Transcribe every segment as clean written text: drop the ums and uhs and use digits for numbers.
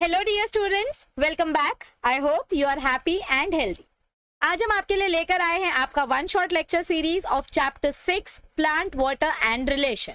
Hello dear students, welcome back. I hope you are happy and healthy. आज हम आपके लिए लेकर आए हैं आपका one shot lecture series of chapter 6 plant water and relation.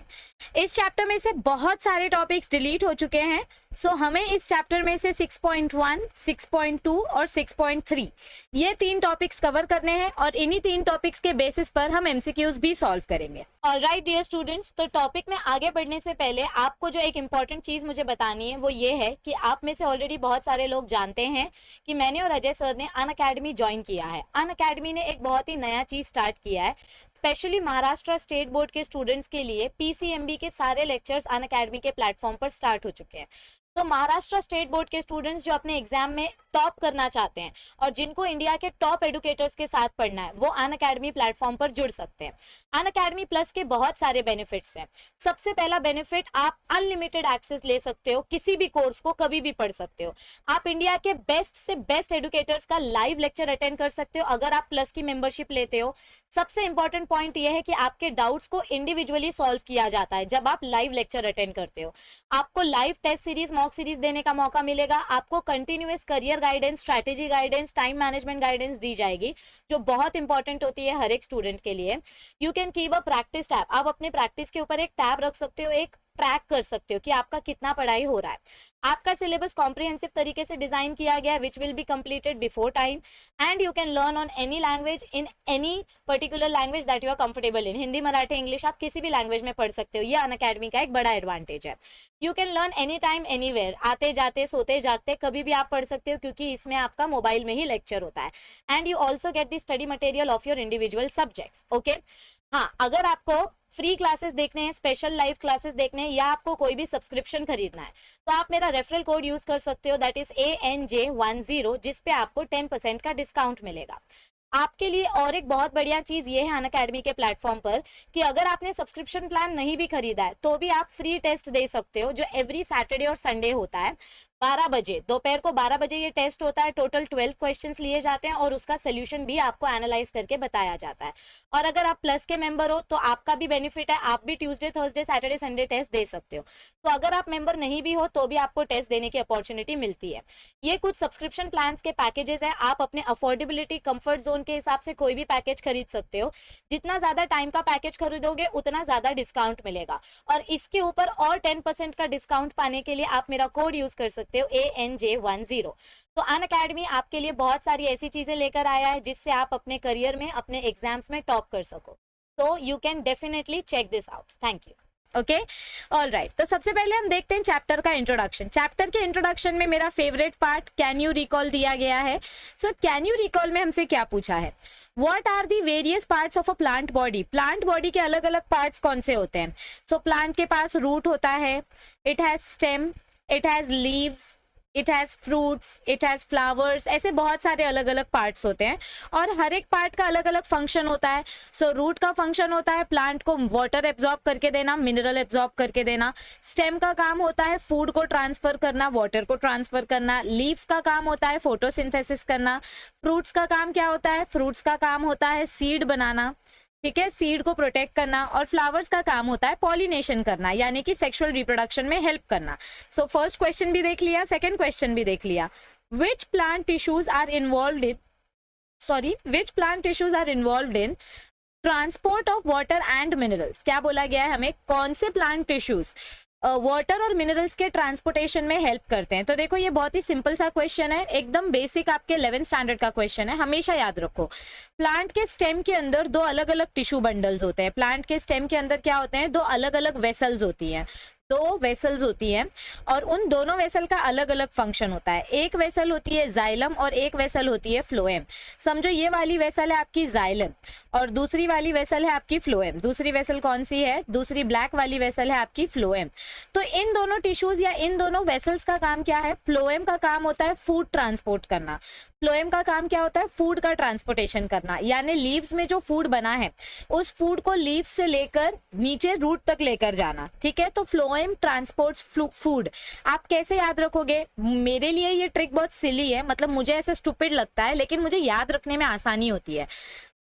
इस चैप्टर में से बहुत सारे टॉपिक्स डिलीट हो चुके हैं, सो हमें इस चैप्टर में से 6.1, 6.2 और 6.3 ये तीन टॉपिक्स कवर करने हैं और इन्हीं तीन टॉपिक्स के बेसिस पर हम एमसीक्यूज भी सॉल्व करेंगे। ऑलराइट डियर स्टूडेंट्स, तो टॉपिक में आगे बढ़ने से पहले आपको जो एक इंपॉर्टेंट चीज मुझे बतानी है वो ये है कि आप में से ऑलरेडी बहुत सारे लोग जानते हैं कि मैंने और अजय सर ने अनअकैडमी ज्वाइन किया है। अनअकैडमी ने एक बहुत ही नया चीज स्टार्ट किया है, स्पेशली महाराष्ट्र स्टेट बोर्ड के स्टूडेंट्स के लिए पीसीएमबी के सारे लेक्चर्स अनअकैडमी के प्लेटफॉर्म पर स्टार्ट हो चुके हैं। तो महाराष्ट्र स्टेट बोर्ड के स्टूडेंट्स जो अपने एग्जाम में टॉप करना चाहते हैं और जिनको इंडिया के टॉप एडुकेटर्स के साथ पढ़ना है वो अनअकैडमी प्लेटफॉर्म पर जुड़ सकते हैं। अनअकैडमी प्लस के बहुत सारे बेनिफिट्स हैं। सबसे पहला बेनिफिट, आप अनलिमिटेड एक्सेस ले सकते हो, किसी भी कोर्स को कभी भी पढ़ सकते हो। आप इंडिया के बेस्ट से बेस्ट एडुकेटर्स का लाइव लेक्चर अटेंड कर सकते हो अगर आप प्लस की मेंबरशिप लेते हो। सबसे इंपॉर्टेंट पॉइंट यह है कि आपके डाउट्स को इंडिविजुअली सॉल्व किया जाता है जब आप लाइव लेक्चर अटेंड करते हो। आपको live test series, mock series देने का मौका मिलेगा। आपको continuous career guidance, strategy guidance, time management guidance दी जाएगी जो बहुत इंपॉर्टेंट होती है हर एक स्टूडेंट के लिए। You can keep a practice tab, आप अपने प्रैक्टिस के ऊपर एक टैब रख सकते हो, एक ट्रैक कर सकते हो कि आपका कितना पढ़ाई हो रहा है। आपका सिलेबस कॉम्प्रिहेंसिव तरीके से डिजाइन किया गया है which will be completed before time and you can learn on any language in any particular language that you are comfortable in. Hindi, Marathi, English, आप किसी भी लैंग्वेज में पढ़ सकते हो। ये अनअकैडमी का एक बड़ा एडवांटेज है। You can learn any time anywhere, आते जाते, सोते जागते कभी भी आप पढ़ सकते हो क्योंकि इसमें आपका मोबाइल में ही लेक्चर होता है। And you also get the study material of your individual subjects. Okay, हाँ, अगर आपको फ्री क्लासेस देखने हैं, स्पेशल लाइव क्लासेस देखने हैं या आपको कोई भी सब्सक्रिप्शन खरीदना है तो आप मेरा रेफरल कोड यूज कर सकते हो, दैट इज ANJ10, जिस पे आपको 10% का डिस्काउंट मिलेगा। आपके लिए और एक बहुत बढ़िया चीज ये है अनअकैडमी के प्लेटफॉर्म पर कि अगर आपने सब्सक्रिप्शन प्लान नहीं भी खरीदा है तो भी आप फ्री टेस्ट दे सकते हो जो एवरी सैटरडे और संडे होता है। 12 बजे, दोपहर को 12 बजे ये टेस्ट होता है। टोटल 12 क्वेश्चंस लिए जाते हैं और उसका सोल्यूशन भी आपको एनालाइज करके बताया जाता है। और अगर आप प्लस के मेंबर हो तो आपका भी बेनिफिट है, आप भी Tuesday, Thursday, Saturday, Sunday test दे सकते हो। तो अगर आप मेंबर नहीं भी हो तो भी आपको टेस्ट देने की अपॉर्चुनिटी मिलती है। ये कुछ सब्सक्रिप्शन प्लान के पैकेजेस हैं, आप अपने अफोर्डेबिलिटी, कंफर्ट जोन के हिसाब से कोई भी पैकेज खरीद सकते हो। जितना ज्यादा टाइम का पैकेज खरीदोगे उतना ज्यादा डिस्काउंट मिलेगा और इसके ऊपर और 10% का डिस्काउंट पाने के लिए आप मेरा कोड यूज कर सकते हो ANJ10। तो अनअकैडमी आपके लिए बहुत सारी ऐसी चीजें लेकर आया है जिससे आप अपने करियर में, अपने एग्जाम्स में टॉप कर सको। तो you can definitely check this out. Thank you. Okay, all right, तो सबसे पहले हम देखते हैं चैप्टर का इंट्रोडक्शन। चैप्टर के इंट्रोडक्शन में मेरा favourite part can you recall दिया गया है। सो कैन यू रिकॉल में हमसे क्या पूछा है, What are the various parts of a plant body? Plant body के अलग अलग पार्ट्स कौन से होते हैं? सो प्लांट के पास रूट होता है, it has stem, it has leaves, it has fruits, it has flowers, ऐसे बहुत सारे अलग अलग पार्ट्स होते हैं और हर एक पार्ट का अलग अलग फंक्शन होता है। सो रूट का फंक्शन होता है प्लांट को वाटर एब्जॉर्ब करके देना, मिनरल एब्जॉर्ब करके देना। स्टेम का काम होता है फूड को ट्रांसफर करना, वाटर को ट्रांसफर करना। लीव्स का काम होता है फोटोसिंथेसिस करना। फ्रूट्स का काम क्या होता है? फ्रूट्स का काम होता है सीड बनाना, ठीक है, सीड को प्रोटेक्ट करना। और फ्लावर्स का काम होता है पॉलिनेशन करना, यानी कि सेक्सुअल रिप्रोडक्शन में हेल्प करना। सो फर्स्ट क्वेश्चन भी देख लिया, सेकंड क्वेश्चन भी देख लिया। Which plant tissues are involved in transport of water and minerals? क्या बोला गया है हमें, कौन से प्लांट टिश्यूज वाटर और मिनरल्स के ट्रांसपोर्टेशन में हेल्प करते हैं? तो देखो ये बहुत ही सिंपल सा क्वेश्चन है, एकदम बेसिक आपके 11th स्टैंडर्ड का क्वेश्चन है। हमेशा याद रखो, प्लांट के स्टेम के अंदर दो अलग अलग टिश्यू बंडल्स होते हैं। प्लांट के स्टेम के अंदर क्या होते हैं? दो अलग अलग वेसल्स होती हैं, दो वेसल्स होती हैं और उन दोनों वेसल का अलग अलग फंक्शन होता है। एक वेसल होती है जाइलम और एक वेसल होती है फ्लोएम। समझो ये वाली वेसल है आपकी जाइलम और दूसरी वाली वेसल है आपकी फ्लोएम। दूसरी वेसल कौन सी है? दूसरी ब्लैक वाली वेसल है आपकी फ्लोएम। तो इन दोनों टिश्यूज या इन दोनों वेसल्स का काम क्या है? फ्लोएम का काम होता है फूड ट्रांसपोर्ट करना। फ्लोएम का काम क्या होता है? फूड का ट्रांसपोर्टेशन करना, यानी लीव्स में जो फूड बना है उस फूड को लीव्स से लेकर नीचे रूट तक लेकर जाना, ठीक है। तो फ्लोएम ट्रांसपोर्ट्स फूड। आप कैसे याद रखोगे? मेरे लिए ये ट्रिक बहुत सिली है, मतलब मुझे ऐसे स्टूपिड लगता है लेकिन मुझे याद रखने में आसानी होती है।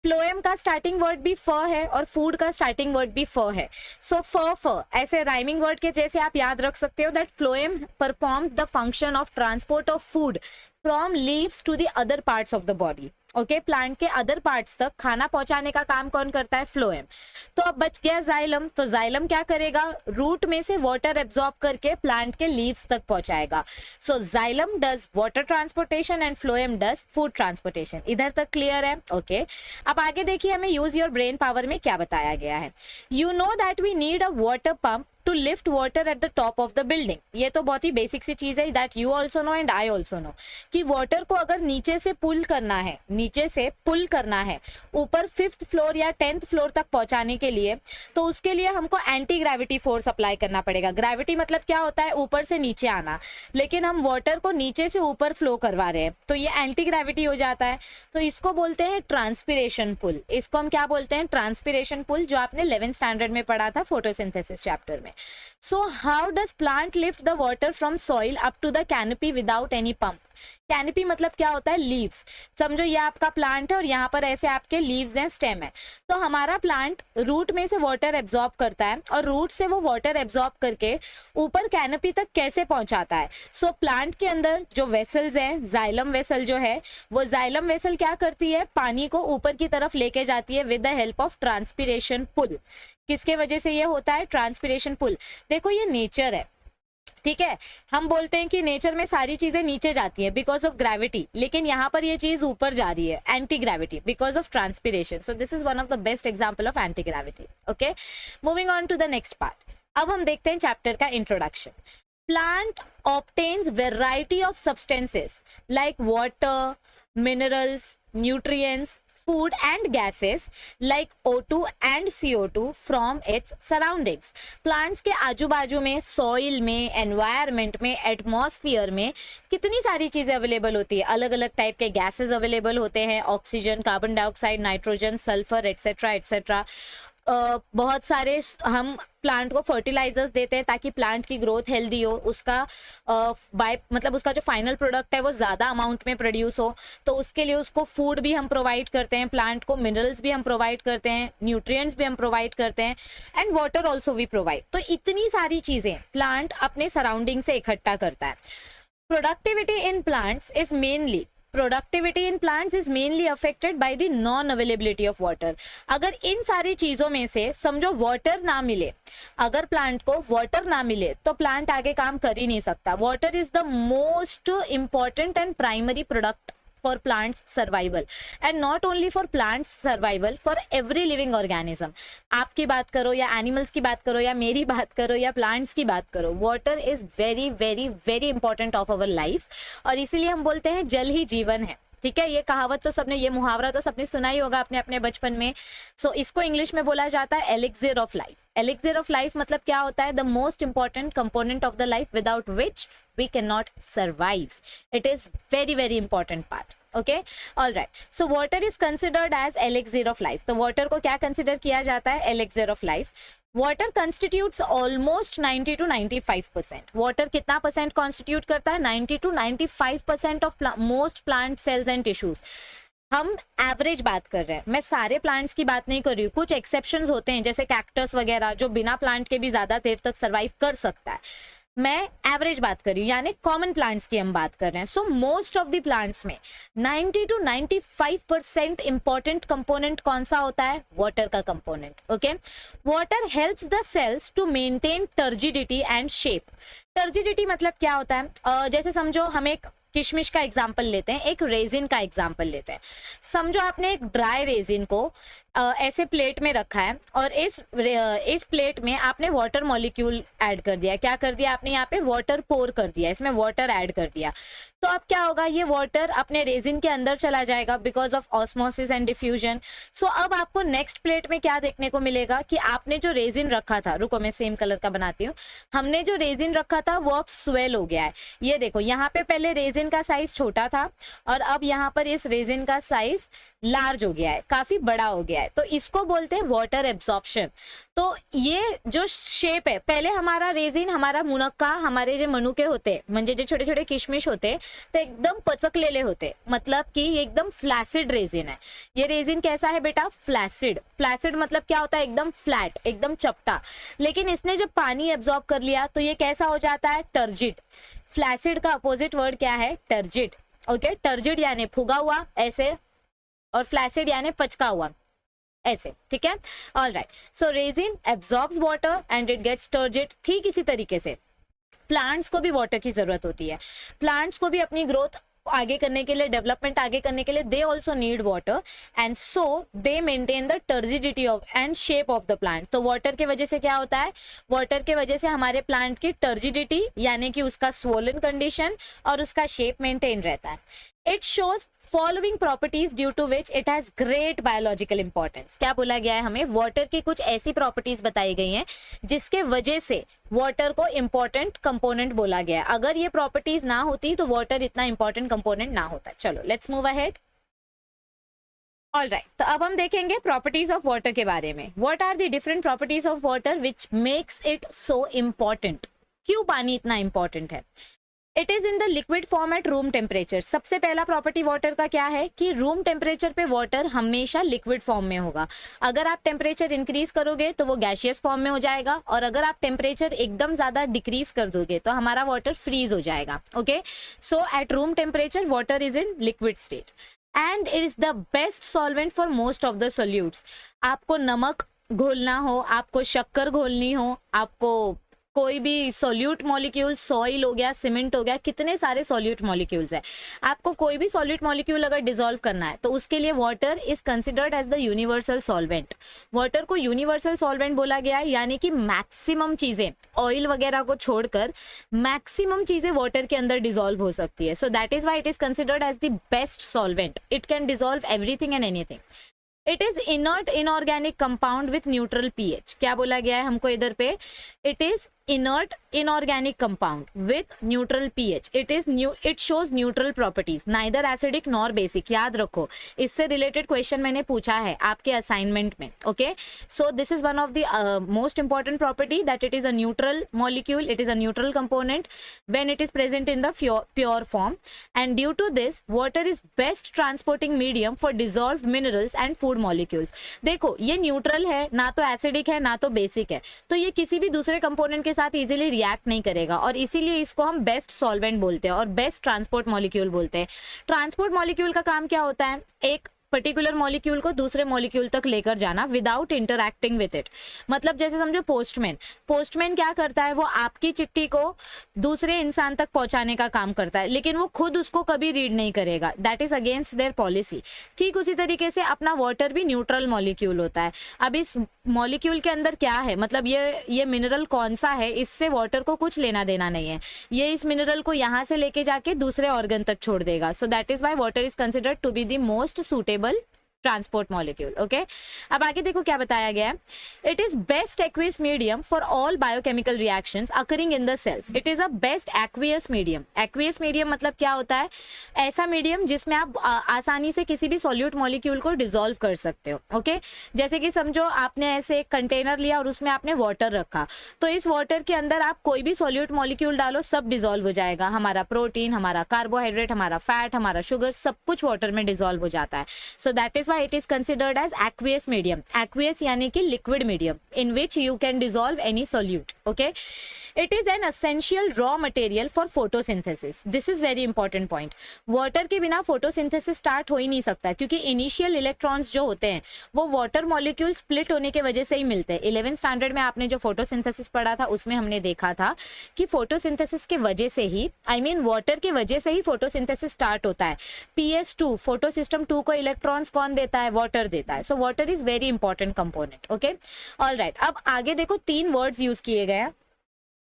फ्लोएम का स्टार्टिंग वर्ड भी फ है और फूड का स्टार्टिंग वर्ड भी फ है. सो फ ऐसे राइमिंग वर्ड के जैसे आप याद रख सकते हो that phloem performs the function of transport of food from leaves to the other parts of the body. Okay, plant के अदर पार्ट्स तक खाना पहुंचाने का काम कौन करता है? फ्लोएम. तो अब बच गया जाइलम. तो जाइलम क्या करेगा? रूट में से वाटर एब्जॉर्ब करके प्लांट के लीव्स तक पहुंचाएगा. So xylem does water transportation and phloem does food transportation. इधर तक क्लियर है? ओके, अब आगे देखिए हमें यूज योर ब्रेन पावर में क्या बताया गया है. You know that we need a water pump to lift water at the top of the building. ये तो बहुत ही बेसिक सी चीज है that you also know and I also know कि वाटर को अगर नीचे से पुल करना है, नीचे से पुल करना है ऊपर 5th फ्लोर या 10th फ्लोर तक पहुंचाने के लिए, तो उसके लिए हमको एंटी ग्रेविटी फोर्स अप्लाई करना पड़ेगा. ग्रेविटी मतलब क्या होता है? ऊपर से नीचे आना. लेकिन हम वाटर को नीचे से ऊपर फ्लो करवा रहे हैं तो ये एंटी ग्रेविटी हो जाता है. तो इसको बोलते हैं ट्रांसपिरेशन पुल. इसको हम क्या बोलते हैं? ट्रांसपिरेशन पुल, जो आपने 11th स्टैंडर्ड में पढ़ा था फोटोसिंथेसिस चैप्टर में. So how does plant lift the water from soil up to the canopy without any pump? Canopy मतलब क्या होता है? लीव्स. समझो ये आपका प्लांट है और यहाँ पर ऐसे आपके लीव्स हैं, स्टेम है. तो हमारा प्लांट रूट में से वाटर एब्जॉर्ब करता है और रूट से वो वाटर एब्जॉर्ब करके ऊपर कैनपी तक कैसे पहुंचाता है? सो प्लांट के अंदर जो वेसल्स हैं, जाइलम वेसल जो है, वो जाइलम वेसल क्या करती है? पानी को ऊपर की तरफ लेके जाती है with the help of transpiration pull. किसके वजह से ये होता है? Transpiration pull. देखो ये नेचर है, ठीक है. हम बोलते हैं कि नेचर में सारी चीजें नीचे जाती हैं बिकॉज ऑफ ग्रेविटी, लेकिन यहाँ पर ये चीज ऊपर जा रही है, anti gravity, because of transpiration. So this is one of the best example of anti gravity. Okay, moving on to the next part. अब हम देखते हैं चैप्टर का introduction. Plant obtains variety of substances like water, minerals, nutrients, food and gases like O2 and CO2 from its surroundings. Plants के आजू बाजू में, soil में, एनवायरमेंट में, एटमॉस्फेयर में कितनी सारी चीजें अवेलेबल होती है. अलग अलग टाइप के गैसेस अवेलेबल होते हैं, oxygen, carbon dioxide, nitrogen, sulphur, etcetera etcetera. बहुत सारे हम प्लांट को फर्टिलाइजर्स देते हैं ताकि प्लांट की ग्रोथ हेल्दी हो, उसका मतलब उसका जो फाइनल प्रोडक्ट है वो ज़्यादा अमाउंट में प्रोड्यूस हो. तो उसके लिए उसको फूड भी हम प्रोवाइड करते हैं, प्लांट को मिनरल्स भी हम प्रोवाइड करते हैं, न्यूट्रिएंट्स भी हम प्रोवाइड करते हैं and water also we provide. तो इतनी सारी चीज़ें प्लांट अपने सराउंडिंग से इकट्ठा करता है. Productivity in plants is mainly Productivity in plants is mainly affected by the non-availability of water. अगर इन सारी चीजों में से समझो वाटर ना मिले, अगर प्लांट को वाटर ना मिले तो प्लांट आगे काम कर ही नहीं सकता. Water is the most important and primary product for plants survival and not only for plants survival, for every living organism. आपकी बात करो या एनिमल्स की बात करो या मेरी बात करो या प्लांट्स की बात करो, water is very very very important of our life. और इसीलिए हम बोलते हैं जल ही जीवन है. ठीक है, ये कहावत तो सबने, ये मुहावरा तो सबने सुना ही होगा अपने अपने बचपन में. सो इसको इंग्लिश में बोला जाता है elixir of life. Elixir of life मतलब क्या होता है? The most important component of the life without which we cannot survive. It is very very important part. Okay, all right. So water is considered as elixir of life. तो water को क्या consider किया जाता है? elixir of life. Water constitutes almost 90 to 95%. Water कितना percent constitute करता है? 90 to 95% of most plant cells and tissues. हम एवरेज बात कर रहे हैं, मैं सारे प्लांट्स की बात नहीं कर रही हूँ. कुछ एक्सेप्शंस होते हैं जैसे कैक्टस वगैरह जो बिना प्लांट के भी ज्यादा देर तक सर्वाइव कर सकता है. मैं एवरेज बात कर रही हूँ, यानी कॉमन प्लांट्स की हम बात कर रहे हैं. So most of the plants में 90 to 95% इंपॉर्टेंट कंपोनेंट कौन सा होता है? वाटर का component. Okay, water helps the cells to maintain turgidity and shape. Turgidity मतलब क्या होता है? जैसे समझो हम एक किशमिश का एग्जाम्पल लेते हैं, एक रेजिन का एग्जाम्पल लेते हैं. समझो आपने एक ड्राई रेजिन को ऐसे प्लेट में रखा है और इस प्लेट में आपने वाटर मॉलिक्यूल ऐड कर दिया. क्या कर दिया आपने? यहाँ पे वाटर पोर कर दिया, इसमें वाटर ऐड कर दिया. तो अब क्या होगा? ये वाटर अपने रेजिन के अंदर चला जाएगा because of osmosis and diffusion. So अब आपको नेक्स्ट प्लेट में क्या देखने को मिलेगा कि आपने जो रेजिन रखा था, रुको मैं सेम कलर का बनाती हूँ, हमने जो रेजिन रखा था वो अब स्वेल हो गया है. ये देखो यहाँ पे पहले रेजिन रेजिन का साइज छोटा था और अब यहाँ पर इस रेजिन का साइज लार्ज हो गया है, काफी बड़ा हो गया है, तो इसको बोलते हैं वाटर एब्जॉर्प्शन। तो ये जो शेप है, पहले हमारा रेजिन, हमारा मुनक्का, हमारे जो मनुके होते म्हणजे जे छोटे छोटे किशमिश होते तो एकदम पचकलेले होते, मतलब कि ये एकदम फ्लैसिड रेजिन है। ये रेजिन कैसा है बेटा? फ्लैसिड। फ्लैसिड मतलब क्या होता है? एकदम फ्लैट, एकदम चपटा। लेकिन इसने जब पानी एब्जॉर्ब कर लिया तो ये कैसा हो जाता है? टर्जिड। फ्लैसिड का अपोजिट वर्ड क्या है? टर्जिड। ओके, टर्जिड यानी फुगा हुआ ऐसे, और फ्लैसिड यानी पचका हुआ ऐसे, ठीक है। All right, so raisin absorbs water and it gets turgid. ठीक इसी तरीके से प्लांट्स को भी वाटर की जरूरत होती है। प्लांट्स को भी अपनी ग्रोथ आगे करने के लिए, डेवलपमेंट आगे करने के लिए, they also need water and so they maintain the turgidity of and shape of the plant. तो वाटर के वजह से क्या होता है? वाटर के वजह से हमारे प्लांट की टर्जिडिटी यानी कि उसका स्वोलन कंडीशन और उसका शेप मेंटेन रहता है। It shows following properties due to which it has great biological importance. क्या बोला गया है हमें? वाटर की कुछ ऐसी प्रॉपर्टीज बताई गई हैं जिसके वजह से वाटर को इंपॉर्टेंट कंपोनेंट बोला गया है। अगर ये प्रॉपर्टीज ना होती तो वाटर इतना इंपॉर्टेंट कंपोनेंट ना होता। चलो let's move ahead. All right, तो अब हम देखेंगे प्रॉपर्टीज ऑफ वाटर के बारे में। What are the different properties of water which makes it so important? क्यों पानी इतना इंपॉर्टेंट है? It is in the liquid form at room temperature. सबसे पहला प्रॉपर्टी वाटर का क्या है कि रूम टेम्परेचर पे वाटर हमेशा लिक्विड फॉर्म में होगा। अगर आप टेम्परेचर इंक्रीज करोगे तो वो गैशियस फॉर्म में हो जाएगा, और अगर आप टेम्परेचर एकदम ज्यादा डिक्रीज कर दोगे तो हमारा वाटर फ्रीज हो जाएगा। Okay, so eight room temperature water is in liquid state and it is the best solvent for most of the solutes. आपको नमक घोलना हो, आपको शक्कर घोलनी हो, आपको कोई भी सॉल्यूट मॉलिक्यूल, सॉइल हो गया, सीमेंट हो गया, कितने सारे सॉल्यूट मॉलिक्यूल्स है, आपको कोई भी सॉल्यूट मॉलिक्यूल अगर डिसॉल्व करना है तो उसके लिए water is considered as the universal solvent. Water को यूनिवर्सल सॉल्वेंट बोला गया है, यानी कि मैक्सिमम चीजें, ऑयल वगैरह को छोड़कर मैक्सिमम चीजें वाटर के अंदर डिसॉल्व हो सकती है। So that is why it is considered as the best solvent. It can dissolve everything and anything. It is inert inorganic compound with neutral pH. क्या बोला गया है हमको इधर पे? It is inert inorganic compound with neutral pH. It shows neutral properties, neither acidic nor basic. याद रखो, इससे related question मैंने पूछा है आपके assignment में. Okay, so this is one of the most important property, that it is a neutral molecule. It is a neutral component when it is present in the pure form, and due to this water is best transporting medium for dissolved minerals and food molecules. देखो ये neutral है, ना तो acidic है ना तो basic है, तो ये किसी भी दूसरे component के साथ इजीली रिएक्ट नहीं करेगा, और इसीलिए इसको हम बेस्ट सॉल्वेंट बोलते हैं और बेस्ट ट्रांसपोर्ट मॉलिक्यूल बोलते हैं। ट्रांसपोर्ट मॉलिक्यूल का काम क्या होता है? एक पर्टिकुलर मॉलिक्यूल को दूसरे मॉलिक्यूल तक लेकर जाना विदाउट इंटरैक्टिंग विद इट। मतलब जैसे समझो पोस्टमैन क्या करता है? वो आपकी चिट्ठी को दूसरे इंसान तक पहुंचाने का काम करता है, लेकिन वो खुद उसको कभी रीड नहीं करेगा, that is against their policy. ठीक उसी तरीके से अपना वाटर भी न्यूट्रल मॉलिक्यूल होता है। अब इस मॉलिक्यूल के अंदर क्या है, मतलब ये मिनरल कौन सा है, इससे वाटर को कुछ लेना देना नहीं है। ये इस मिनरल को यहाँ से लेके जाके दूसरे ऑर्गन तक छोड़ देगा। So that is why water is considered to be the most suitable transport molecule. Okay, अब आगे देखो क्या बताया गया है। It is best aqueous medium for all biochemical reactions occurring in the cells. It is a best aqueous medium. Aqueous medium मतलब क्या होता है? ऐसा मीडियम जिसमें आप आसानी से किसी भी सॉल्यूट मॉलिक्यूल को डिसॉल्व कर सकते हो। ओके, जैसे कि समझो आपने ऐसे एक कंटेनर लिया और उसमें आपने वाटर रखा, तो इस वाटर के अंदर आप कोई भी सॉल्यूट मॉलिक्यूल डालो, सब डिसॉल्व हो जाएगा। हमारा प्रोटीन, हमारा कार्बोहाइड्रेट, हमारा फैट, हमारा शुगर, सब कुछ वाटर में डिसॉल्व हो जाता है। So that is it is considered as aqueous medium. Aqueous यानी कि liquid medium in which you can dissolve any solute. Okay, it is an essential raw material for photosynthesis. This is very important point. Water के बिना photosynthesis start हो ही नहीं सकता, क्योंकि initial electrons जो होते हैं वो water molecule split होने के वजह से ही मिलते हैं। 11th standard में आपने जो photosynthesis पढ़ा था उसमें हमने देखा था कि photosynthesis के वजह से ही, I mean water के वजह से ही photosynthesis start होता है। PS2 photosystem 2 को electrons कौन देता है? वाटर देता है। So water is very important component. Okay, all right, अब आगे देखो 3 वर्ड्स यूज किए गए हैं।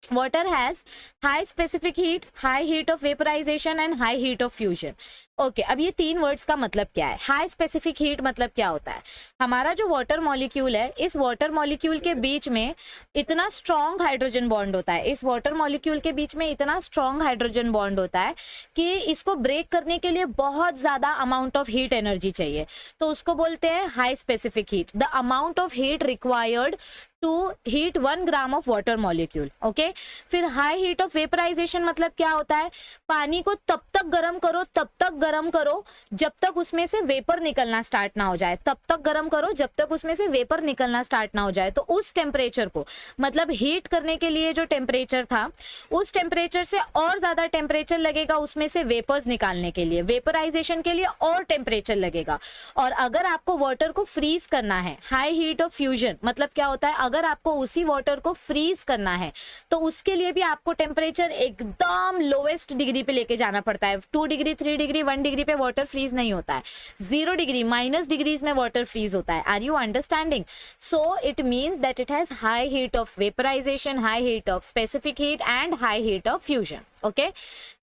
water has high specific heat, high heat of vaporization and high heat of fusion. Okay अब ये तीन वर्ड्स का मतलब क्या है? हाई स्पेसिफिक हीट मतलब क्या होता है? हमारा जो वाटर मॉलिक्यूल है, इस वाटर मॉलिक्यूल के बीच में इतना स्ट्रॉन्ग हाइड्रोजन बॉन्ड होता है, इस वाटर मॉलिक्यूल के बीच में इतना स्ट्रॉन्ग हाइड्रोजन बॉन्ड होता है कि इसको ब्रेक करने के लिए बहुत ज़्यादा अमाउंट ऑफ हीट एनर्जी चाहिए, तो उसको बोलते हैं high specific heat. The amount of heat required to heat 1 gram of water molecule. Okay, फिर हाई हीट ऑफ वेपराइजेशन मतलब क्या होता है? पानी को तब तक गर्म करो, तब तक गर्म करो जब तक उसमें से वेपर निकलना स्टार्ट ना हो जाए, तब तक गर्म करो जब तक उसमें से वेपर निकलना स्टार्ट ना हो जाए. तो उस टेम्परेचर को, मतलब हीट करने के लिए जो टेम्परेचर था, उस टेम्परेचर से और ज्यादा टेम्परेचर लगेगा उसमें से वेपर्स निकालने के लिए, वेपराइजेशन के लिए और टेम्परेचर लगेगा. और अगर आपको वाटर को फ्रीज करना है, हाई हीट ऑफ फ्यूजन मतलब क्या होता है? अगर आपको उसी वाटर को फ्रीज करना है तो उसके लिए भी आपको टेम्परेचर एकदम लोएस्ट डिग्री पे लेके जाना पड़ता है. 2 डिग्री, 3 डिग्री, 1 डिग्री पे वाटर फ्रीज नहीं होता है, 0 डिग्री, माइनस डिग्रीज में वाटर फ्रीज होता है. Are you understanding? So it means that it has high heat of vaporization, high heat of specific heat and high heat of fusion. Okay,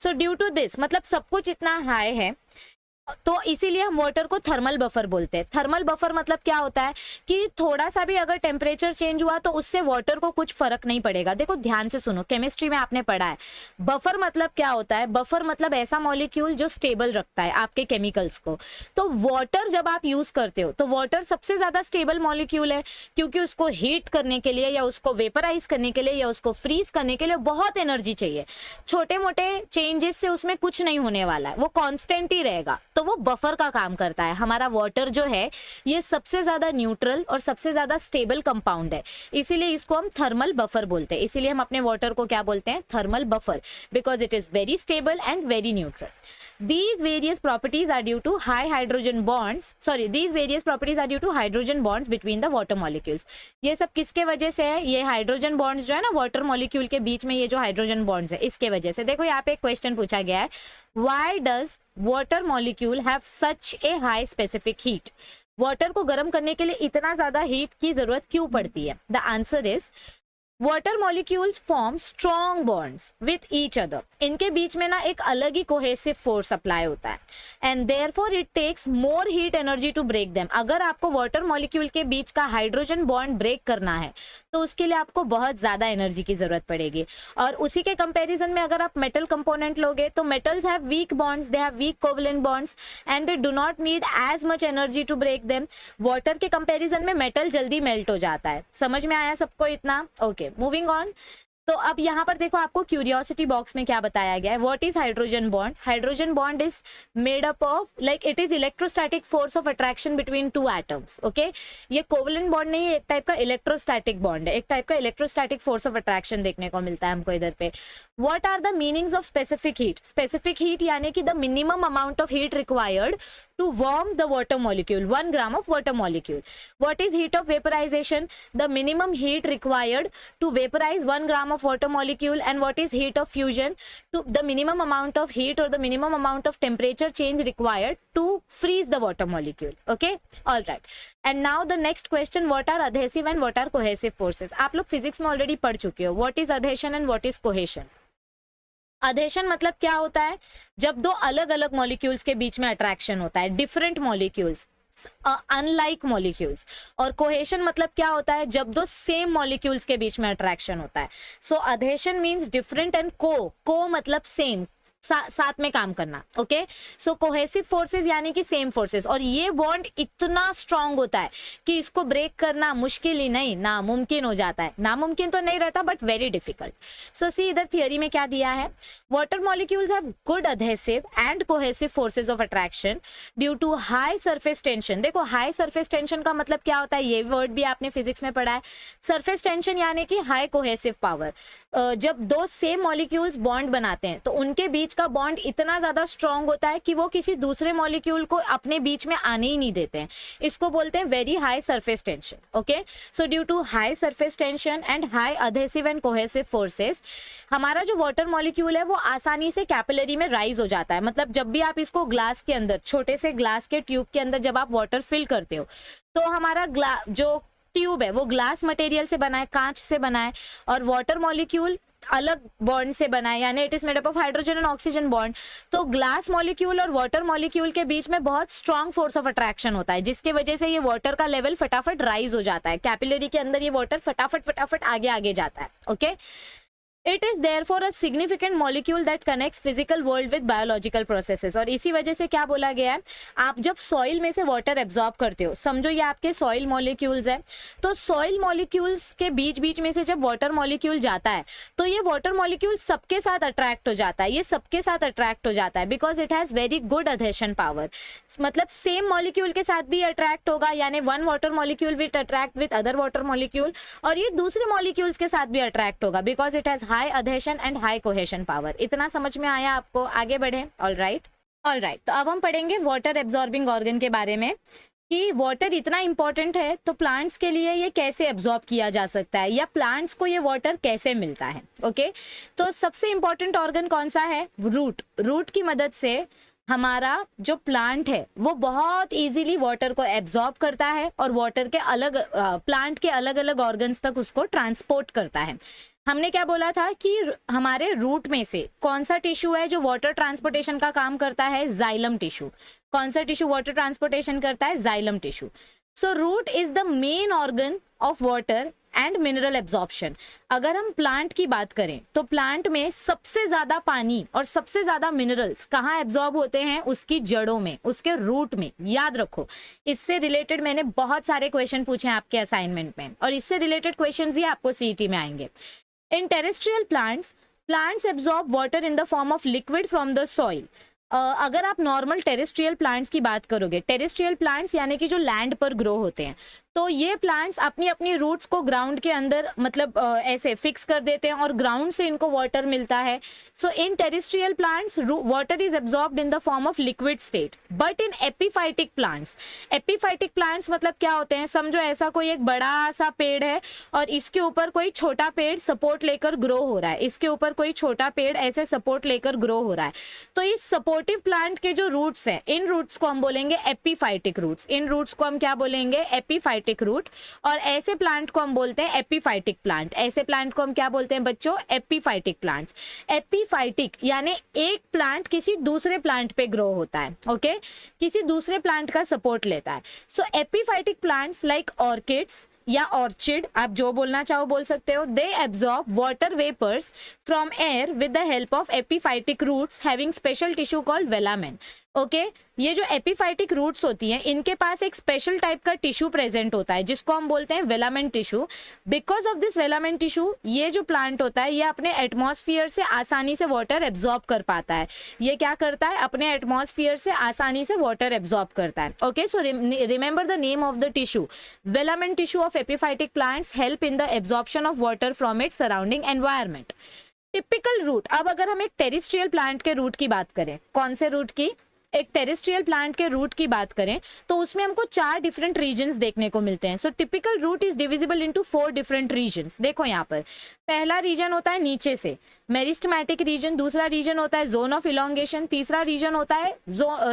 so due to this, मतलब सब कुछ इतना high है तो इसीलिए हम वाटर को थर्मल बफर बोलते हैं. थर्मल बफर मतलब क्या होता है कि थोड़ा सा भी अगर टेम्परेचर चेंज हुआ तो उससे वाटर को कुछ फर्क नहीं पड़ेगा. देखो ध्यान से सुनो, केमिस्ट्री में आपने पढ़ा है बफर मतलब क्या होता है. बफर मतलब ऐसा मॉलिक्यूल जो स्टेबल रखता है आपके केमिकल्स को. तो वाटर जब आप यूज करते हो तो वाटर सबसे ज्यादा स्टेबल मॉलिक्यूल है, क्योंकि उसको हीट करने के लिए या उसको वेपराइज करने के लिए या उसको फ्रीज करने के लिए बहुत एनर्जी चाहिए. छोटे मोटे चेंजेस से उसमें कुछ नहीं होने वाला है, वो कॉन्स्टेंट ही रहेगा, तो वो बफर का काम करता है. हमारा वाटर जो है ये सबसे ज्यादा न्यूट्रल और सबसे ज्यादा स्टेबल कंपाउंड है, इसीलिए इसको हम थर्मल बफर बोलते हैं. इसीलिए हम अपने वाटर को क्या बोलते हैं? Thermal buffer, because it is very stable and very neutral. These various properties are due to high hydrogen bonds. Sorry, these various properties are due to hydrogen bonds between the water molecules. ये सब किसके वजह से है? ये hydrogen bonds जो है ना वाटर मॉलिक्यूल के बीच में, ये जो हाइड्रोजन बॉन्ड्स है इसके वजह से. देखो यहाँ पे एक क्वेश्चन पूछा गया है, why does water molecule have such a high specific heat? Water को गर्म करने के लिए इतना ज्यादा हीट की जरूरत क्यों पड़ती है? The answer is water molecules form strong bonds with each other. इनके बीच में ना एक अलग ही कोहेसिव फोर्स अप्लाई होता है, and therefore it takes more heat energy to break them. अगर आपको वाटर मॉलिक्यूल के बीच का हाइड्रोजन बॉन्ड ब्रेक करना है तो उसके लिए आपको बहुत ज्यादा एनर्जी की जरूरत पड़ेगी. और उसी के कंपैरिजन में अगर आप मेटल कंपोनेंट लोगे तो metals have weak bonds, they have weak covalent bonds and they do not need as much energy to break them. Water के कंपैरिजन में मेटल जल्दी मेल्ट हो जाता है. समझ में आया सबको इतना? Okay, moving on. तो अब यहाँ पर देखो आपको क्यूरियोसिटी बॉक्स में क्या बताया गया है. What is hydrogen bond? Hydrogen bond is made up of, like it is electrostatic force of attraction between two atoms. Okay, ये कोवलेंट बॉन्ड नहीं है, एक टाइप का इलेक्ट्रोस्टैटिक बॉन्ड है, एक टाइप का इलेक्ट्रोस्टैटिक फोर्स ऑफ अट्रैक्शन देखने को मिलता है हमको इधर पे. What are the meanings of specific heat? Specific heat यानी कि the minimum amount of heat required to warm the water molecule, 1 gram of water molecule. What is heat of vaporization? The minimum heat required to vaporize 1 gram of water molecule. And what is heat of fusion? To the minimum amount of heat or the minimum amount of temperature change required to freeze the water molecule. Okay, all right. And now the next question, what are adhesive and what are cohesive forces? आप लोग physics में already पढ़ चुके हो. What is adhesion and what is cohesion? अधेशन मतलब क्या होता है? जब दो अलग अलग मॉलिक्यूल्स के बीच में अट्रैक्शन होता है, डिफरेंट मॉलिक्यूल्स, अनलाइक मॉलिक्यूल्स. और कोहेशन मतलब क्या होता है? जब दो सेम मॉलिक्यूल्स के बीच में अट्रैक्शन होता है. सो अधेशन मीन्स डिफरेंट एंड को मतलब सेम, साथ में काम करना. ओके, सो कोहेसिव फोर्सेस यानी कि सेम फोर्सेस. और ये बॉन्ड इतना स्ट्रांग होता है कि इसको ब्रेक करना मुश्किल ही नहीं, नामुमकिन हो जाता है. नामुमकिन तो नहीं रहता but very difficult. So see इधर थियरी में क्या दिया है, water molecules have good adhesive and cohesive forces of attraction due to high surface tension. देखो हाई सरफेस टेंशन का मतलब क्या होता है, ये वर्ड भी आपने फिजिक्स में पढ़ा है. सरफेस टेंशन यानी कि हाई कोहेसिव पावर. जब दो सेम मॉलिक्यूल्स बॉन्ड बनाते हैं तो उनके बीच का बॉन्ड इतना ज्यादा स्ट्रांग होता है कि वो किसी दूसरे मॉलिक्यूल को अपने बीच में आने ही नहीं देते हैं. इसको बोलते हैं very high surface tension. Okay, so due to high surface tension and high adhesive and cohesive forces, हमारा जो वाटर मॉलिक्यूल है वो आसानी से कैपिलरी में राइज हो जाता है. मतलब जब भी आप इसको ग्लास के अंदर, छोटे से ग्लास के ट्यूब के अंदर जब आप वाटर फिल करते हो तो हमारा जो ट्यूब है वो ग्लास मटेरियल से बना है, कांच से बना है, और वाटर मॉलिक्यूल अलग बॉन्ड से बना है, यानी it is made up of hydrogen and oxygen bond. तो ग्लास मॉलिक्यूल और वाटर मॉलिक्यूल के बीच में बहुत स्ट्रॉन्ग फोर्स ऑफ अट्रैक्शन होता है, जिसकी वजह से ये वाटर का लेवल फटाफट राइज हो जाता है, कैपिलरी के अंदर ये वाटर फटाफट आगे आगे जाता है। Okay, it is therefore a significant molecule that connects physical world with biological processes. और इसी वजह से क्या बोला गया है, आप जब सॉइल में से वाटर एब्जॉर्ब करते हो, समझो ये आपके सॉइल मॉलिक्यूल्स है, तो सॉइल मॉलिक्यूल्स के बीच बीच में से जब वाटर मॉलिक्यूल जाता है तो ये वाटर मॉलिक्यूल सबके साथ अट्रैक्ट हो जाता है, ये सबके साथ अट्रैक्ट हो जाता है because it has very good adhesion power. मतलब सेम मॉलिक्यूल के साथ भी अट्रैक्ट होगा, यानी one water molecule will attract with other water molecule, और ये दूसरे मॉलिक्यूल्स के साथ भी अट्रैक्ट होगा because it has high adhesion and high cohesion power. इतना समझ में आया आपको? आगे बढ़े। All right. तो अब हम पढ़ेंगे वाटर एब्जॉर्बिंग ऑर्गन के बारे में कि वाटर इतना इंपॉर्टेंट है तो प्लांट्स के लिए ये कैसे एब्जॉर्ब किया जा सकता है, या प्लांट्स को ये वाटर कैसे मिलता है। ओके, तो सबसे इंपॉर्टेंट ऑर्गन कौन सा है? रूट की मदद से हमारा जो प्लांट है वो बहुत इजीली वाटर को एब्जॉर्ब करता है और वाटर के अलग प्लांट के अलग अलग ऑर्गन्स तक उसको ट्रांसपोर्ट करता है। हमने क्या बोला था कि हमारे रूट में से कौन सा टिश्यू है जो वाटर ट्रांसपोर्टेशन का काम करता है? Xylem tissue. कौन सा टिश्यू वाटर ट्रांसपोर्टेशन करता है? Xylem tissue. So root is the main organ of water and mineral absorption. अगर हम प्लांट की बात करें तो प्लांट में सबसे ज्यादा पानी और सबसे ज्यादा मिनरल्स कहाँ एब्जॉर्ब होते हैं? उसकी जड़ों में, उसके रूट में। याद रखो, इससे रिलेटेड मैंने बहुत सारे क्वेश्चन पूछे हैं आपके असाइनमेंट में, और इससे रिलेटेड क्वेश्चन ही आपको सीईटी में आएंगे। In terrestrial plants absorb water in the form of liquid from the soil. अगर आप नॉर्मल टेरेस्ट्रियल प्लांट्स की बात करोगे, टेरेस्ट्रियल प्लांट्स यानी कि जो लैंड पर ग्रो होते हैं, तो ये प्लांट्स अपनी अपनी रूट्स को ग्राउंड के अंदर मतलब ऐसे फिक्स कर देते हैं और ग्राउंड से इनको वाटर मिलता है। So in terrestrial plants water is absorbed in the form of liquid state. But in epiphytic plants मतलब क्या होते हैं? समझो ऐसा कोई एक बड़ा सा पेड़ है और इसके ऊपर कोई छोटा पेड़ सपोर्ट लेकर ग्रो हो रहा है, इसके ऊपर कोई छोटा पेड़ ऐसे सपोर्ट लेकर ग्रो हो रहा है। तो इस सपोर्टिव प्लांट के जो रूट्स हैं, इन रूट्स को हम बोलेंगे एपिफाइटिक रूट्स। इन रूट्स को हम क्या बोलेंगे? Epiphytic root. और ऐसे प्लांट को हम बोलते हैं एपिफाइटिक प्लांट। ऐसे प्लांट को हम क्या बोलते हैं बच्चों? Epiphytic plants. एपिफाइटिक यानी एक प्लांट किसी दूसरे प्लांट पे ग्रो होता है। ओके, किसी दूसरे प्लांट का सपोर्ट लेता है। So epiphytic plants like orchids या ऑर्चिड, आप जो बोलना चाहो बोल सकते हो, they absorb water vapours from air with the help of epiphytic roots having special tissue called velamen. Okay, ये जो एपिफाइटिक रूट्स होती हैं इनके पास एक स्पेशल टाइप का टिश्यू प्रेजेंट होता है जिसको हम बोलते हैं velamen tissue. Because of this velamen tissue ये जो प्लांट होता है ये अपने एटमॉस्फेयर से आसानी से वाटर एब्जॉर्ब कर पाता है। ये क्या करता है? अपने एटमॉस्फेयर से आसानी से वाटर एब्जॉर्ब करता है। Okay, so remember the name of the tissue. Velamen tissue of epiphytic plants help in the absorption of water from its surrounding environment. Typical root, अब अगर हम एक टेरेस्ट्रियल प्लांट के रूट की बात करें, कौन से रूट की? एक टेरेस्ट्रियल प्लांट के रूट की बात करें तो उसमें हमको 4 डिफरेंट रीजन्स देखने को मिलते हैं। So typical root is divisible into 4 different regions. देखो यहाँ पर पहला रीजन होता है नीचे से, मेरिस्टेमेटिक रीजन। दूसरा रीजन होता है जोन ऑफ इलोंगेशन। तीसरा रीजन होता है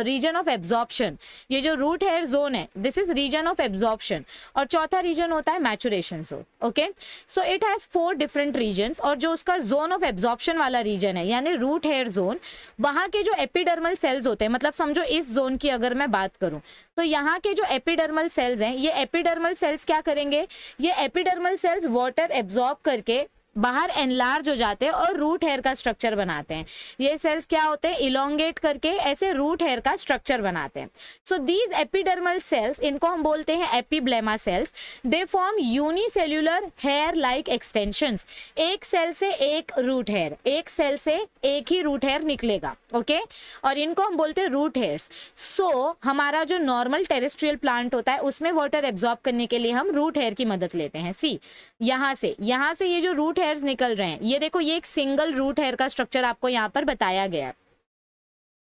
रीजन ऑफ एब्जॉर्प्शन। ये जो रूट हेयर जोन है this is region of absorption. और चौथा रीजन होता है maturation zone. Okay, so it has 4 different regions. और जो उसका जोन ऑफ एब्जॉर्प्शन वाला रीजन है यानी रूट हेयर जोन, वहां के जो एपिडर्मल सेल्स होते हैं, मतलब समझो इस जोन की अगर मैं बात करूं तो यहाँ के जो एपिडर्मल सेल्स हैं, ये एपिडर्मल सेल्स क्या करेंगे? ये एपिडर्मल सेल्स वाटर एब्जॉर्ब करके बाहर एनलार्ज हो जाते हैं और रूट हेयर का स्ट्रक्चर बनाते हैं। ये सेल्स क्या होते हैं? इलोंगेट करके ऐसे रूट हेयर का स्ट्रक्चर बनाते हैं। सो दीज एपिडर्मल सेल्स, इनको हम बोलते हैं epiblema cells. They form unicellular hair like extensions. एक सेल से एक रूट हेयर, एक सेल से एक ही रूट हेयर निकलेगा। ओके, और इनको हम बोलते हैं रूट हेयर्स। सो हमारा जो नॉर्मल टेरेस्ट्रियल प्लांट होता है उसमें वाटर एब्जॉर्ब करने के लिए हम रूट हेयर की मदद लेते हैं। सी, यहाँ से ये जो रूट हेयर्स निकल रहे हैं, ये देखो, ये एक सिंगल रूट हेयर का स्ट्रक्चर आपको यहाँ पर बताया गया है।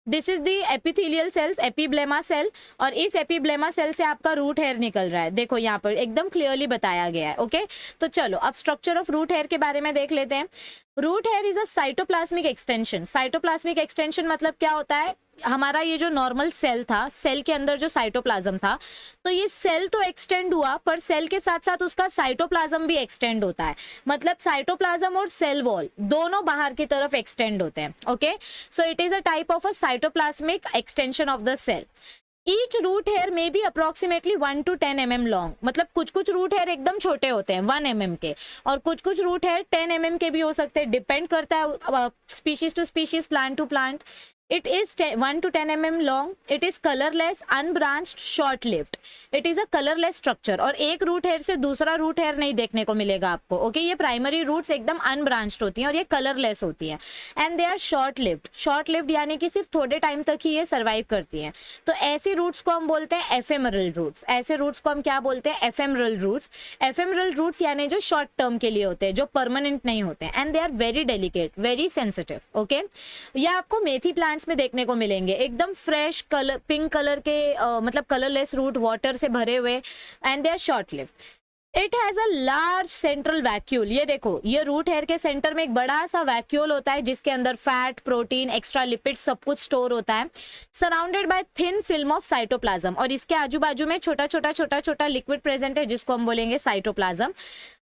This is the epithelial cells, epiblema cell, और इस एपिब्लेमा सेल से आपका रूट हेयर निकल रहा है। देखो यहाँ पर एकदम क्लियरली बताया गया है। ओके, तो चलो अब स्ट्रक्चर ऑफ रूट हेयर के बारे में देख लेते हैं। Root hair is a cytoplasmic extension. Cytoplasmic extension मतलब क्या होता है, हमारा ये जो नॉर्मल सेल था, सेल के अंदर जो साइटोप्लाज्म था, तो ये सेल तो एक्सटेंड हुआ, पर सेल के साथ साथ उसका साइटोप्लाज्म भी एक्सटेंड होता है। मतलब साइटोप्लाज्म और सेल वॉल दोनों बाहर की तरफ एक्सटेंड होते हैं। Okay, so it is a type of a cytoplasmic extension of the cell. Each root hair में भी अप्रोक्सीमेटली 1 to 10 mm लॉन्ग। मतलब कुछ कुछ रूट हेयर एकदम छोटे होते हैं 1 mm के, और कुछ कुछ रूट हेयर 10 mm के भी हो सकते हैं, डिपेंड करता है species to species, plant to plant. It is 1 to 10 mm long. It is colorless, unbranched, short-lived. It is a colorless structure. और एक रूट हेयर से दूसरा रूट हेयर नहीं देखने को मिलेगा आपको। ओके, ये प्राइमरी रूट्स एकदम अनब्रांच्ड होती हैं और ये कलरलेस होती हैं। And they are short lived. Short lived यानी कि सिर्फ थोड़े टाइम तक ही ये सर्वाइव करती हैं। तो ऐसी रूट्स को हम बोलते हैं एफेमरल रूट्स। ऐसे रूट्स को हम क्या बोलते हैं, एफेमरल रूट्स। एफेमरल रूट्स यानी जो शॉर्ट टर्म के लिए होते हैं, जो परमानेंट नहीं होते हैं। And they are very delicate, very sensitive. Okay, ये आपको मेथी प्लांट्स में देखने को मिलेंगे, एकदम फ्रेश कलर, पिंक कलर के मतलब कलरलेस रूट, वाटर से भरे हुए, and they are short lived. It has a large central vacuole. ये देखो, ये रूट हेयर के सेंटर में एक बड़ा सा वैक्यूल होता है जिसके अंदर फैट, प्रोटीन, एक्स्ट्रा लिपिड सब कुछ स्टोर होता है, surrounded by thin film of cytoplasm. और इसके आजू बाजू में छोटा छोटा छोटा छोटा लिक्विड प्रेजेंट है जिसको हम बोलेंगे साइटोप्लाज्म।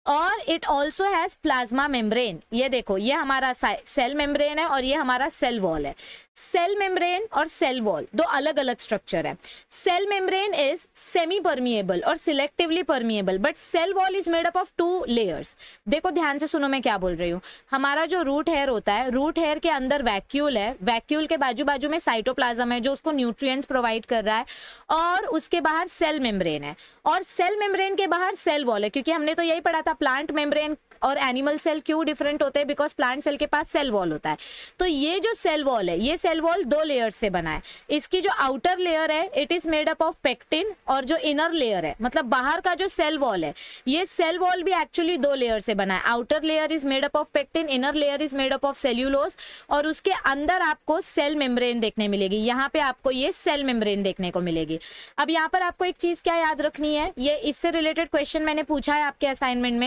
और it also has plasma membrane. ये देखो, ये हमारा सेल मेम्ब्रेन है और ये हमारा सेल वॉल है। सेल मेम्ब्रेन और सेल वॉल दो अलग अलग स्ट्रक्चर है। Cell membrane is semi permeable और selectively permeable, but cell wall is made up of 2 layers. देखो ध्यान से सुनो मैं क्या बोल रही हूँ। हमारा जो रूट हेयर होता है, रूट हेयर के अंदर वैक्यूल है, वैक्यूल के बाजू बाजू में साइटोप्लाज्म है जो उसको न्यूट्रिएंट्स प्रोवाइड कर रहा है, और उसके बाहर सेल मेम्ब्रेन है, और सेल मेम्ब्रेन के बाहर सेल वॉल है। क्योंकि हमने तो यही पढ़ा था प्लांट मेम्ब्रेन और एनिमल सेल क्यों डिफरेंट होते हैं, बिकॉज प्लांट सेल के पास सेल वॉल होता है। तो ये जो सेल वॉल है, ये सेल वॉल 2 लेयर से बना है। इसकी जो आउटर लेयर है, it is made up of pectin, और जो इनर लेयर है, मतलब बाहर का जो सेल वॉल है, ये सेल वॉल भी एक्चुअली 2 लेयर से बना है। Outer layer is made up of pectin, inner layer is made up of cellulose, और उसके अंदर आपको सेल मेम्ब्रेन देखने मिलेगी। यहाँ पे आपको ये सेल मेम्ब्रेन देखने को मिलेगी। अब यहाँ पर आपको एक चीज क्या याद रखनी है, ये इससे रिलेटेड क्वेश्चन मैंने पूछा है आपके असाइनमेंट में।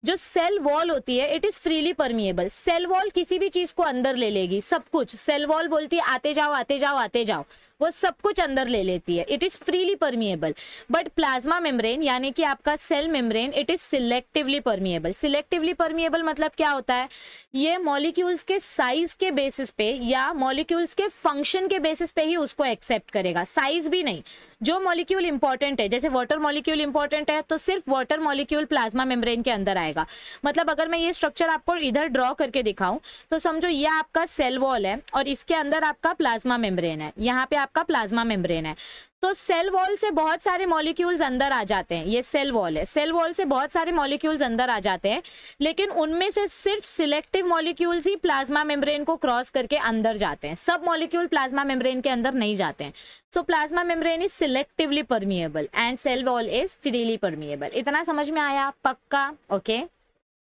जो सेल वॉल होती है, it is freely permeable. Cell wall किसी भी चीज को अंदर ले लेगी, सब कुछ। सेल वॉल बोलती है आते जाओ आते जाओ आते जाओ, वो सब कुछ अंदर ले लेती है। It is freely permeable. But plasma membrane यानी कि आपका cell membrane, it is selectively permeable. Selectively permeable मतलब क्या होता है, ये मॉलिक्यूल्स के साइज के बेसिस पे या मॉलिक्यूल्स के फंक्शन के बेसिस पे ही उसको एक्सेप्ट करेगा, साइज भी नहीं। जो मॉलिक्यूल इंपॉर्टेंट है, जैसे वाटर मॉलिक्यूल इंपॉर्टेंट है, तो सिर्फ वाटर मॉलिक्यूल प्लाज्मा मेम्ब्रेन के अंदर आएगा। मतलब अगर मैं ये स्ट्रक्चर आपको इधर ड्रॉ करके दिखाऊं, तो समझो ये आपका सेल वॉल है और इसके अंदर आपका प्लाज्मा मेम्ब्रेन है, यहाँ पे आपका प्लाज्मा मेम्ब्रेन है। तो सेल वॉल से बहुत सारे मॉलिक्यूल्स अंदर आ जाते हैं। ये सेल वॉल है, सेल वॉल से बहुत सारे मॉलिक्यूल्स अंदर आ जाते हैं, लेकिन उनमें से सिर्फ सिलेक्टिव मॉलिक्यूल्स ही प्लाज्मा मेम्ब्रेन को क्रॉस करके अंदर जाते हैं। सब मॉलिक्यूल प्लाज्मा मेम्ब्रेन के अंदर नहीं जाते हैं। So plasma membrane is selectively permeable and cell wall is freely permeable. इतना समझ में आया? पक्का? Okay,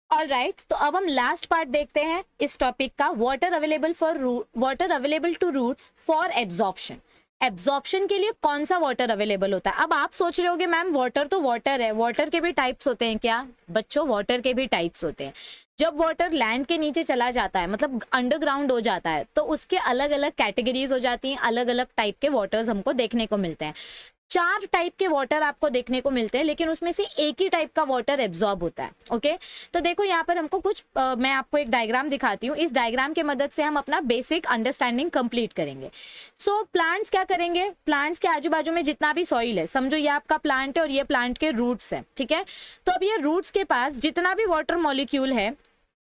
all right. तो अब हम लास्ट पार्ट देखते हैं इस टॉपिक का, water available to roots for absorption. Absorption के लिए कौन सा वाटर अवेलेबल होता है? अब आप सोच रहे होगे मैम वाटर तो वाटर है, वाटर के भी टाइप्स होते हैं क्या? बच्चों, वाटर के भी टाइप्स होते हैं। जब वाटर लैंड के नीचे चला जाता है, मतलब अंडरग्राउंड हो जाता है, तो उसके अलग अलग कैटेगरीज हो जाती हैं, अलग अलग टाइप के वाटर्स हमको देखने को मिलते हैं। 4 टाइप के वाटर आपको देखने को मिलते हैं, लेकिन उसमें से एक ही टाइप का वाटर एब्जॉर्ब होता है। ओके, तो देखो यहाँ पर हमको कुछ मैं आपको एक डायग्राम दिखाती हूँ। इस डायग्राम की मदद से हम अपना बेसिक अंडरस्टैंडिंग कंप्लीट करेंगे। सो प्लांट्स क्या करेंगे, प्लांट्स के आजू बाजू में जितना भी सॉइल है, समझो ये आपका प्लांट है और ये प्लांट के रूट्स है, ठीक है। तो अब ये रूट्स के पास जितना भी वाटर मॉलिक्यूल है,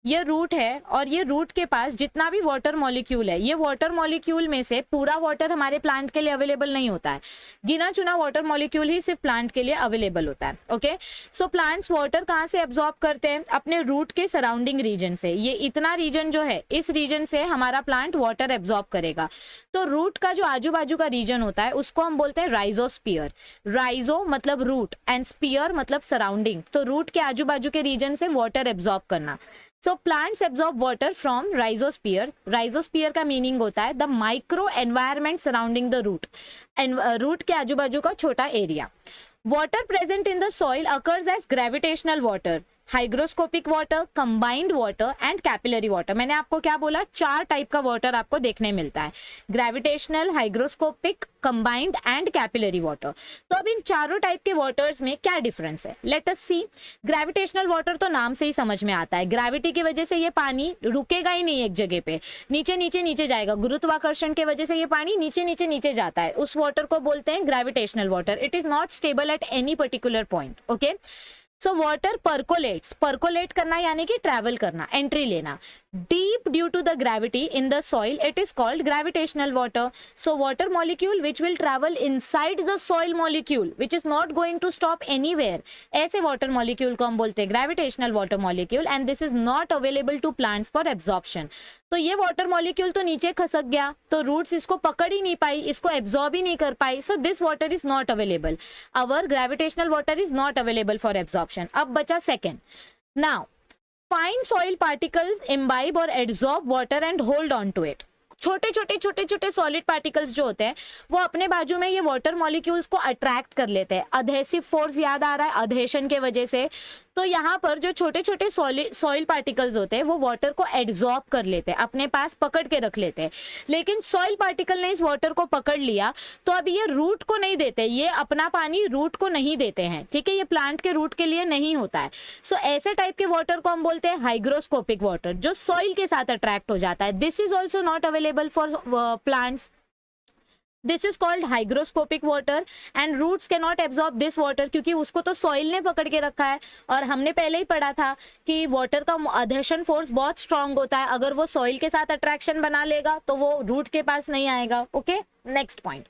ये रूट है, और ये रूट के पास जितना भी वाटर मॉलिक्यूल है, ये वाटर मॉलिक्यूल में से पूरा वाटर हमारे प्लांट के लिए अवेलेबल नहीं होता है। गिना चुना वाटर मॉलिक्यूल ही सिर्फ प्लांट के लिए अवेलेबल होता है। ओके, सो प्लांट्स वाटर कहाँ से एब्जॉर्ब करते हैं? अपने रूट के सराउंडिंग रीजन से। ये इतना रीजन जो है, इस रीजन से हमारा प्लांट वाटर एब्जॉर्ब करेगा। तो रूट का जो आजू बाजू का रीजन होता है, उसको हम बोलते हैं राइजोस्फीयर। राइजो मतलब रूट एंड स्पीयर मतलब सराउंडिंग। तो रूट के आजू बाजू के रीजन से वाटर एब्जॉर्ब करना। So plants absorb water from rhizosphere. Rhizosphere का मीनिंग होता है the micro environment surrounding the root. Root के आजू बाजू का छोटा area. Water present in the soil occurs as gravitational water. Hygroscopic water, combined water and capillary water. मैंने आपको क्या बोला, 4 टाइप का वाटर आपको देखने मिलता है, gravitational, hygroscopic, combined and capillary water. तो अब इन चारों टाइप के वाटर्स में क्या डिफरेंस है, लेट अस सी। ग्रेविटेशनल वाटर तो नाम से ही समझ में आता है, ग्रेविटी की वजह से ये पानी रुकेगा ही नहीं एक जगह पे, नीचे नीचे नीचे जाएगा, गुरुत्वाकर्षण की वजह से ये पानी नीचे नीचे नीचे जाता है, उस वाटर को बोलते हैं gravitational water. It is not stable at any particular point, okay. So water percolates, percolate करना यानी कि ट्रैवल करना, एंट्री लेना, deep due to the gravity in the soil, it is called gravitational water. So water molecule which will travel inside the soil molecule which is not going to stop anywhere, ऐसे water molecule को हम बोलते हैं gravitational water molecule, and this is not available to plants for absorption. तो ये water molecule तो नीचे खसक गया, तो roots इसको पकड़ ही नहीं पाई, इसको absorb ही नहीं कर पाई, so this water is not available. Our gravitational water is not available for absorption. अब बचा second. Now fine soil particles imbibe और absorb water and hold on to it. छोटे छोटे सॉलिड पार्टिकल्स जो होते हैं वो अपने बाजू में ये वाटर मॉलिक्यूल्स को अट्रैक्ट कर लेते हैं। अधेसिव फोर्स याद आ रहा है, अधेशन के वजह से। तो यहाँ पर जो छोटे छोटे सॉइल पार्टिकल्स होते हैं वो वाटर को एब्जॉर्ब कर लेते हैं, अपने पास पकड़ के रख लेते हैं। लेकिन सॉइल पार्टिकल ने इस वाटर को पकड़ लिया तो अब ये रूट को नहीं देते, ये अपना पानी रूट को नहीं देते हैं, ठीक है, ये प्लांट के रूट के लिए नहीं होता है। सो ऐसे टाइप के वाटर को हम बोलते हैं हाइग्रोस्कोपिक वाटर, जो सॉइल के साथ अट्रैक्ट हो जाता है। This is also not available for plants. This is called hygroscopic water and roots can not absorb this water, क्योंकि उसको तो सॉइल ने पकड़ के रखा है। और हमने पहले ही पढ़ा था कि वाटर का अधेशन फोर्स बहुत स्ट्रांग होता है, अगर वो सॉइल के साथ अट्रैक्शन बना लेगा तो वो रूट के पास नहीं आएगा। Okay, next point,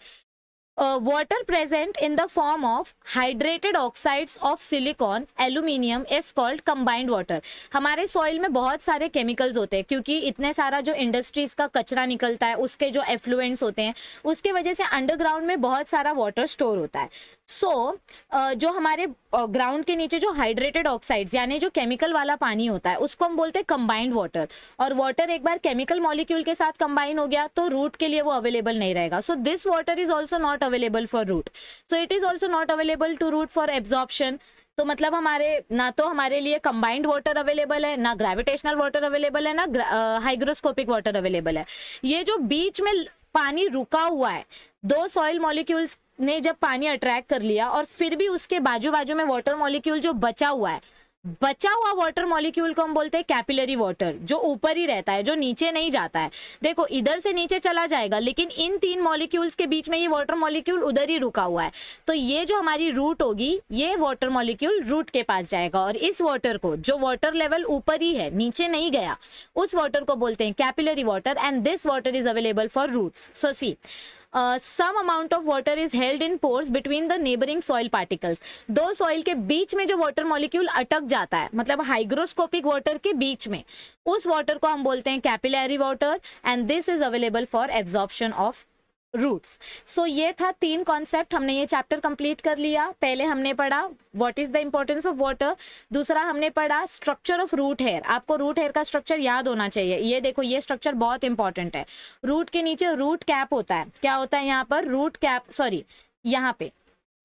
water present in the form of hydrated oxides of silicon, aluminium is called combined water. हमारे सॉइल में बहुत सारे केमिकल्स होते हैं, क्योंकि इतने सारा जो इंडस्ट्रीज का कचरा निकलता है, उसके जो एफ्लुएंट्स होते हैं, उसके वजह से अंडरग्राउंड में बहुत सारा वाटर स्टोर होता है। सो जो हमारे ग्राउंड के नीचे जो हाइड्रेटेड ऑक्साइड्स यानी जो केमिकल वाला पानी होता है उसको हम बोलते हैं कंबाइंड वाटर। और वाटर एक बार केमिकल मॉलिक्यूल के साथ कंबाइन हो गया तो रूट के लिए वो अवेलेबल नहीं रहेगा। So this water is also not available for root, so it is also not available to root for absorption. तो मतलब हमारे ना तो हमारे लिए कंबाइंड वाटर अवेलेबल है, ना ग्रेविटेशनल वाटर अवेलेबल है, ना हाइग्रोस्कोपिक वाटर अवेलेबल है। ये जो बीच में पानी रुका हुआ है, दो सॉइल मॉलिक्यूल्स ने जब पानी अट्रैक्ट कर लिया और फिर भी उसके बाजू बाजू में वाटर मॉलिक्यूल जो बचा हुआ है, बचा हुआ वाटर मॉलिक्यूल को हम बोलते हैं कैपिलरी वाटर, जो ऊपर ही रहता है, जो नीचे नहीं जाता है। देखो इधर से नीचे चला जाएगा, लेकिन इन तीन मॉलिक्यूल्स के बीच में ये वाटर मॉलिक्यूल उधर ही रुका हुआ है। तो ये जो हमारी रूट होगी, ये वाटर मॉलिक्यूल रूट के पास जाएगा और इस वाटर को, जो वाटर लेवल ऊपर ही है, नीचे नहीं गया, उस वाटर को बोलते हैं capillary water and this water is available for roots. So see, some amount of water is held in pores between the neighboring soil particles. दो सॉइल के बीच में जो वाटर मॉलिक्यूल अटक जाता है, मतलब हाइग्रोस्कोपिक वाटर के बीच में, उस वाटर को हम बोलते हैं capillary water and this is available for absorption of roots. So ये था 3 कॉन्सेप्ट, हमने ये चैप्टर कंप्लीट कर लिया। पहले हमने पढ़ा what is the importance of water, दूसरा हमने पढ़ा स्ट्रक्चर ऑफ रूट हेयर। आपको रूट हेयर का स्ट्रक्चर याद होना चाहिए। ये देखो, ये स्ट्रक्चर बहुत इंपॉर्टेंट है। रूट के नीचे रूट कैप होता है, क्या होता है यहाँ पर, रूट कैप, सॉरी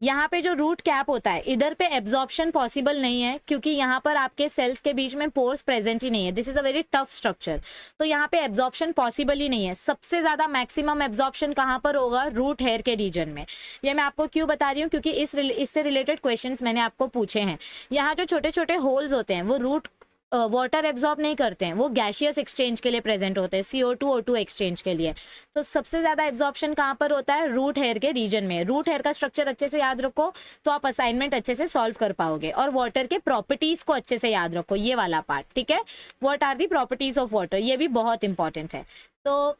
यहाँ पे जो रूट कैप होता है, इधर पे एब्जॉर्प्शन पॉसिबल नहीं है, क्योंकि यहाँ पर आपके सेल्स के बीच में पोर्स प्रेजेंट ही नहीं है। This is a very tough structure, तो यहाँ पे एब्जॉर्प्शन पॉसिबल ही नहीं है। सबसे ज्यादा मैक्सिमम एब्जॉर्प्शन कहाँ पर होगा, रूट हेयर के रीजन में। ये मैं आपको क्यों बता रही हूँ, क्योंकि इससे रिलेटेड क्वेश्चंस मैंने आपको पूछे हैं। यहाँ जो छोटे छोटे होल्स होते हैं वो रूट वाटर एब्जॉर्ब नहीं करते हैं, वो गैशियस एक्सचेंज के लिए प्रेजेंट होते हैं, CO2 O2 एक्सचेंज के लिए। तो सबसे ज्यादा एब्जॉर्प्शन कहाँ पर होता है, रूट हेयर के रीजन में। रूट हेयर का स्ट्रक्चर अच्छे से याद रखो तो आप असाइनमेंट अच्छे से सॉल्व कर पाओगे, और वाटर के प्रॉपर्टीज को अच्छे से याद रखो, ये वाला पार्ट, ठीक है। What are the properties of water, ये भी बहुत इंपॉर्टेंट है। तो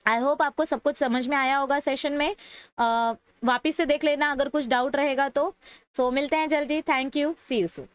आई होप आपको सब कुछ समझ में आया होगा सेशन में। वापिस से देख लेना अगर कुछ डाउट रहेगा तो। सो मिलते हैं जल्दी, thank you, see you soon.